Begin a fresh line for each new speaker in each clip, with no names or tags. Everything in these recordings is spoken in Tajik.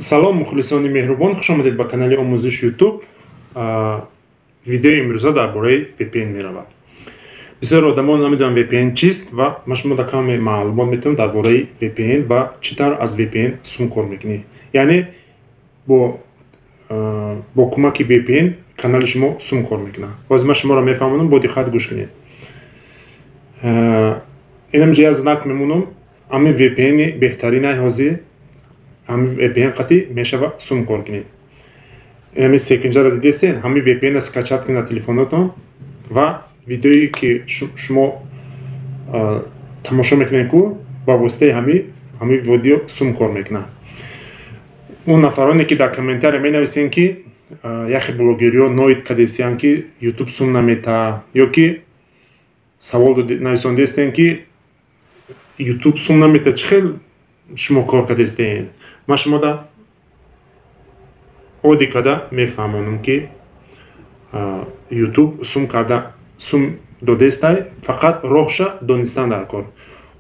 Салом мухлисони меҳрубон, хуш омадед ба канали омӯзиш YouTube. Видеои имрӯза дар бораи VPN меравад. Бисёр одамон намедонанд VPN чист ва ма шумода каме маълумот метавонам дар бораи VPN ва чӣ тавр аз VPN сум кор мекунӣ. Яъне бо кӯмаки VPN канали шумо сум кор мекунад. Ҳозир ман шуморо мефаҳмонам, бо диққат гӯш кунед. Инам ҷая знак мемонам, ҳамин VPN-и беҳтаринай ҳозир ҳамин VPN қати мешава сум кор кунед. Ҳамин секунҷаро дидестен, ҳамин VPN-а скачат кунед телефонотон ва видеое ки шумо тамошо мекунед ку ба воситаи ҳамин видео сум кор мекунад. Он нафароне ки дар комментария менависен ки яхе блогериҳо ноид кардестиянд ки YouTube сум намета, ё ки савол нависондестен ки YouTube сум намета, чӣ хел шумо кор кардестен? Ман шумода одди карда мефаҳмонам ки YouTube сум додестай, фақат роҳша донистан дар кор.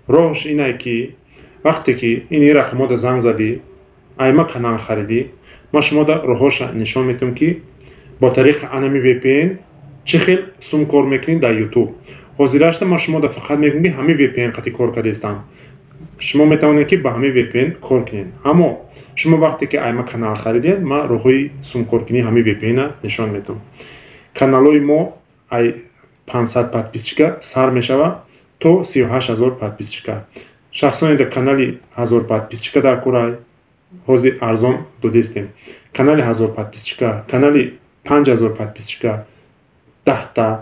Роҳш инае ки вақте ки ини рақамода занг задӣ, айма канал харидӣ, ман шумода роҳоша нишон медиҳам ки бо тариқи анами VPN чӣ хел сум кор мекунед дар YouTube. ҳозирашта ман шумода фақат мегӯям ки ҳамин VPN қати кор кардестам. шумо метавонед ки ба ҳамин VPN кор кунед. Аммо шумо вақте ки айма канал харидед, ман роҳҳои сум коркунии ҳамин VPN-а нишон медиҳам. Каналҳои мо ай 500 подписчика сар мешава то 38000 подписчика. Шахсоне дар канали 1000 подписчика дар кора ҳозир арзон додестем. Канали 1000 подписчика, канали 5000 подписчика, 10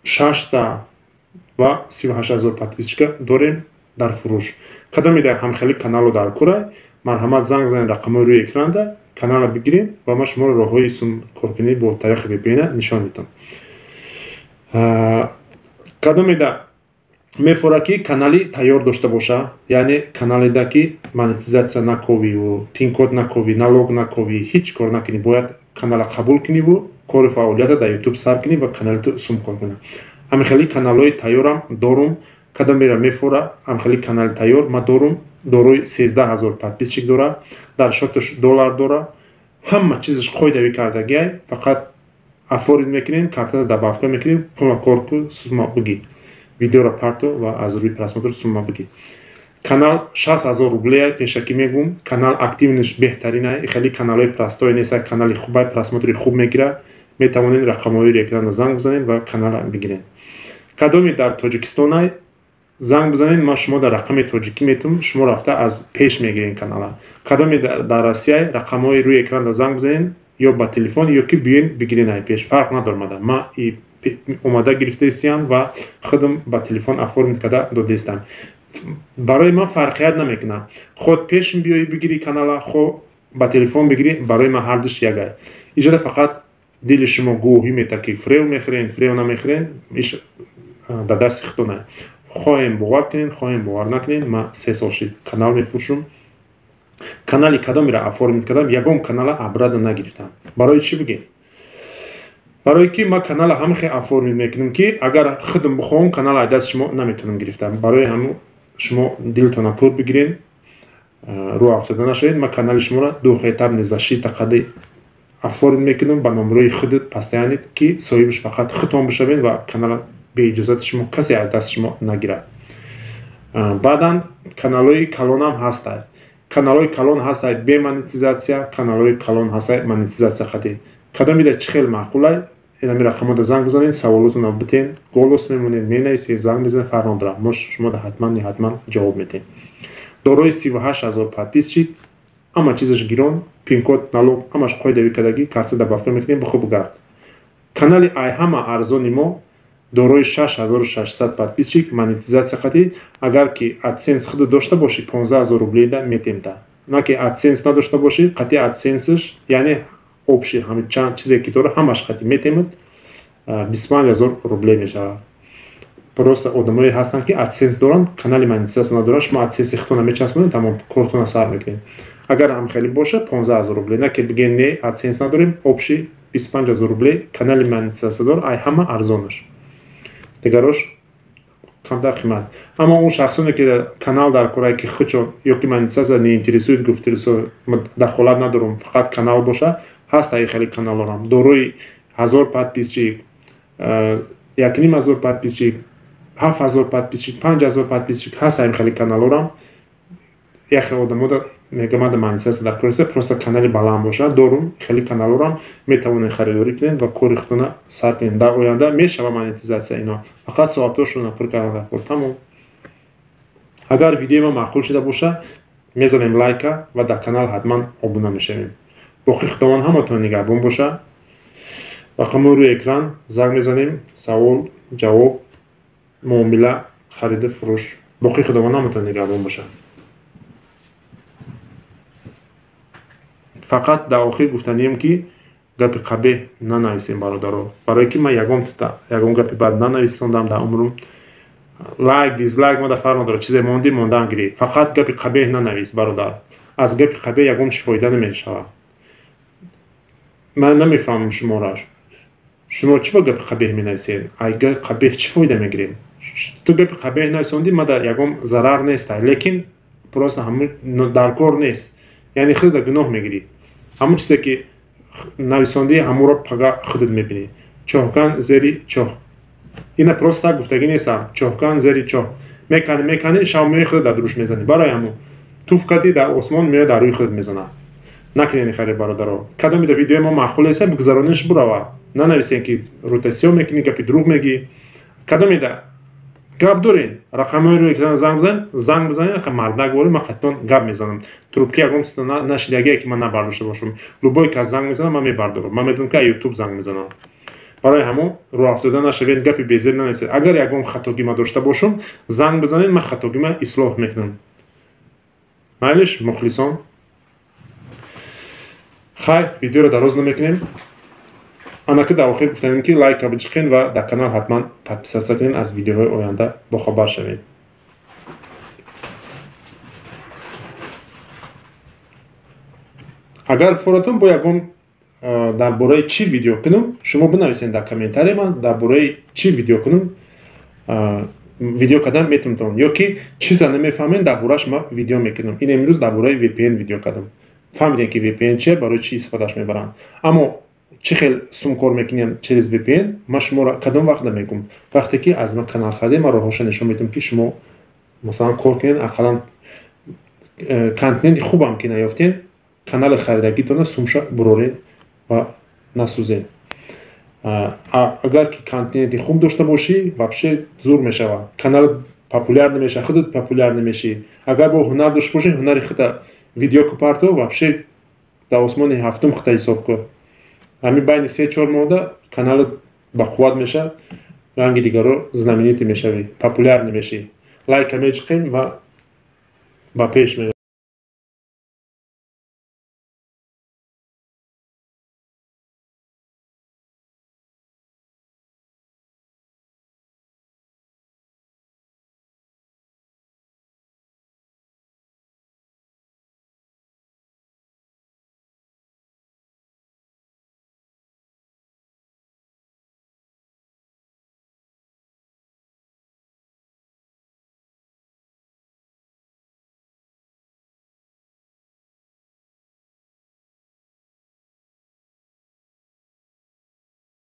6 ва 38000 подписчика дорем дар фурӯш. Кадоме дар ҳамхели каналро дар кора, марҳамат занг занед рақамҳои рӯи экранда, каналро бигиред ва ман шуморо роҳҳои сум коркунӣ бо тариқи VPN нишон медиҳам. Кадомеда мефора ки канали тайёр дошта боша, яъне каналеда ки монетизатсия наковиву, пин-код наковӣ, налог наковӣ, ҳеҷ кор накунӣ. Бояд канала қабул куниву кори фаъолията дар YouTube сар кунӣ ва каналито сум кор кунӣ. Ҳамихели каналҳои тайёрам дорум. Кадомеда мефора ҳамхели канали тайёр ма дорум. Дорои 13000 подписчик дора, дар шоташ $1 дора. Ҳама чизаш қоидави кардагиай, фақат афорид мекунем, картата добавка мекунем, пула корку сума буги. Видеоро парто ва аз рӯи просмотр сума буги. Канал 60000 рублея пешакӣ мегӯм. Канал активнаш беҳтаринае. Хеле каналҳои простое неста, канали хубай, просмотри хуб мегира. Метавонед рақамҳои экрана занг бизанед ва каналро бигиред. Кадоме дар Тоҷикистонай занг бизанед, ман шумо дар рақами тоҷикӣ метавонам, шумо рафта аз пеш мегиред канала. Кадоме дар Россия рақамҳои рӯи экрана занг бизанед, ё ба телефон ё ки биёен бигиред ай пеш. Фарқ надормада. Ман омада гирифтаистам ва худам ба телефон оформит карда додестам. Барои ман фарқият намекунад. Ход пеш биёӣ бигирӣ канала, хо ба телефон бигирӣ, барои ман ҳардуш якай. Иҷода фақат дили шумо гувоҳӣ метавад ки фрев мехӯред, фрев намехӯред, иш дар дасти худтонае. Хоҳем бовар кунед, хоҳем бовар накунед. Ман 3 сол шид канал мефурӯшам. Канали кадомеро оформит кардам, ягон канала обратно нагирифтам. Барои чӣ бигем? Барои ки ман канала ҳамихе оформит мекунам ки агар худам бихоҳам канала аз дасти шумо наметавонам гирифтам. Барои ҳамин шумо дилтона пур бигиред, рӯ афтода нашавед. Ман канали шуморо духетаб защита қади оформит мекунам ба номерои худат постоянно ки соҳибаш фақат худтон бишавед ва канала беиҷозати шумо касе аз дасти шумо нагирад. Баъдан каналҳои калонам ҳастанд. Каналҳои калон ҳастанд бе монетизатсия, каналҳои калон ҳастанд монетизатсия қади. Кадомеда чӣ хел маъқулай? Инами рақамода занг бизанед, саволотонро битен, голос мемонед, менависед, занг бизанед, фарқ надорад. мо шумода ҳатман ҷавоб медиҳем. Дорои 38000 подписчик, ҳама чизаш гирон, пин-код, налог, ҳамаш қоидави кардагӣ, карта добавка мекунем, бихуб гард. Канали ай ҳама арзони мо дорои 6600 подписчик, монетизатсия қати, агар ки AdSense худ дошта боши 15000 рубледа метемта. На ки AdSense надошта боши, қати AdSense-аш, яъне общий ҳамин чанд чизе ки дора ҳамаш қати метемад 25000 рубле мешавад. Просто одамое ҳастанд ки AdSense доранд, канали монетизатсия надоранд, шумо AdSense худтона мечаспонед, тамом кортона сар мекунед. Агар ҳам хеле боша 15000 рубле, на ки бигем не AdSense надорем, общий 25000 рубле, канали монетизатсия дор, ай ҳама арзонаш. Дигарош камтар қимат. Аммо он шахсоне ки канал дар кораи ки худшон ёки монетизация не интересует гуфтирсо дахолат надорум, фақат канал боша, ҳаст ай хеле каналорам дорои 1000 подписчик, 1500 подписчик, 7000 подписчик, 5000 подписчик ҳаст ай хеле каналорам. яхе одамода мегамада монетизация дар корасе просто канали баланд боша дорум, хеле каналорам метавонед харидорӣ кунед ва кори худтона сар кунед. Дар оянда мешава монетизация ино, фақат соатҳошро пур кардан дар кор тамом. Агар видеои ма маъқул шуда боша мезанем лайка ва дар канал ҳатман обуна мешавем. боқи худованд ҳаматон нигаҳбон боша. рақамҳои рӯи экран занг мезанем, савол ҷавоб муомила хариду фурӯш. боқи худованд ҳаматон нигаҳбон боша. фақат дар охир гуфтанием ки гапи қабеҳ нанависем бародаро, барое ки ман ягон гапи бад нанавистондам дар умрум. лайк дизлайк мода фарқ надорад, чизе монди мондан гирӣ, фақат гапи қабеҳ нанавис бародар. аз гапи қабеҳ ягон чи фоида намешавад. ман намефаҳмам шуморо, шумо чӣ ба гапи қабеҳ менависед? ай гапи қабеҳ чӣ фоида мегирем? ту гапи қабеҳ нависонди мада ягон зарар нест, лекин просто дар кор нест, яъне худда гуноҳ мегирӣ. ҳамон чизе ки нависонди ҳамонро пага худат мебинӣ. чоҳкан зери чоҳ, ина просто так гуфтагӣ нестам. чоҳкан зери чоҳ мекани шав меои худат дар дуруш мезанӣ. барои ҳамон туфкати дар осмон меои дар рӯи худат мезанад. накунед харе бародаро. кадомида видеои ма маъқул нест, бигзарониш бурава. нанависем ки ротасион мекунӣ, гапи дурӯғ мегӣ. кадомида гап дорен, рақамҳои рӯи экран занг бизанед, мардак бори ман қаттон гап мезанам. трубки ягон нашидагие ки ман набардошта бошам. любое ки аз занг мезанам ман мебардорам. ман медонам ки аз ютуб занг мезанам. барои ҳамон роҳафтода нашавед, гапи безер нанависед. агар ягон хатогима дошта бошам занг бизанед, ман хатогима ислоҳ мекунам. майлиш мухлисон. хайр, видеоро дароз намекунем. анаки дар охир гуфтанем ки лайка бичиқен ва дар канал ҳатман подписатсия кунед, аз видеоҳои оянда бохабар шавед. агар фуратон бо ягон дар бораи чӣ видео кунам, шумо бинависед дар комментария, ман дар бораи чӣ видео кунам видео кардам метавонед, ё ки чиза намефаҳмед дар борааш ман видео мекунам. ин имрӯз дар бораи VPN видео кардам. фаҳмидем ки VPN чиye, барои чӣ истифодаш мебаранд. аммо чӣ хел сум кор мекунем через VPN, ман шуморо кадом вақт мегум. вақте ки аз ман канал хариде, ман роҳошо нишон медиҳам ки шумо масалан кор кунед, ақаллан контенти хубам ки наёфтед, канали харидагитона сумша буроред ва насӯзед. агар ки контенти хуб дошта бошӣ, вообще зур мешавад. канал популяр намешавад, худат популяр намешӣ. агар бо ҳунар дошта бошӣ, ҳунари худта видео купарто, вообще дар осмони ҳафтум худта ҳисоб кун. ҳамин байни 3-4 моҳда каналат ба қувват мешавад, ранги дигаро знаменитӣ мешавӣ, популяр намешӣ. лайка мечиқем ва ба пеш меверем.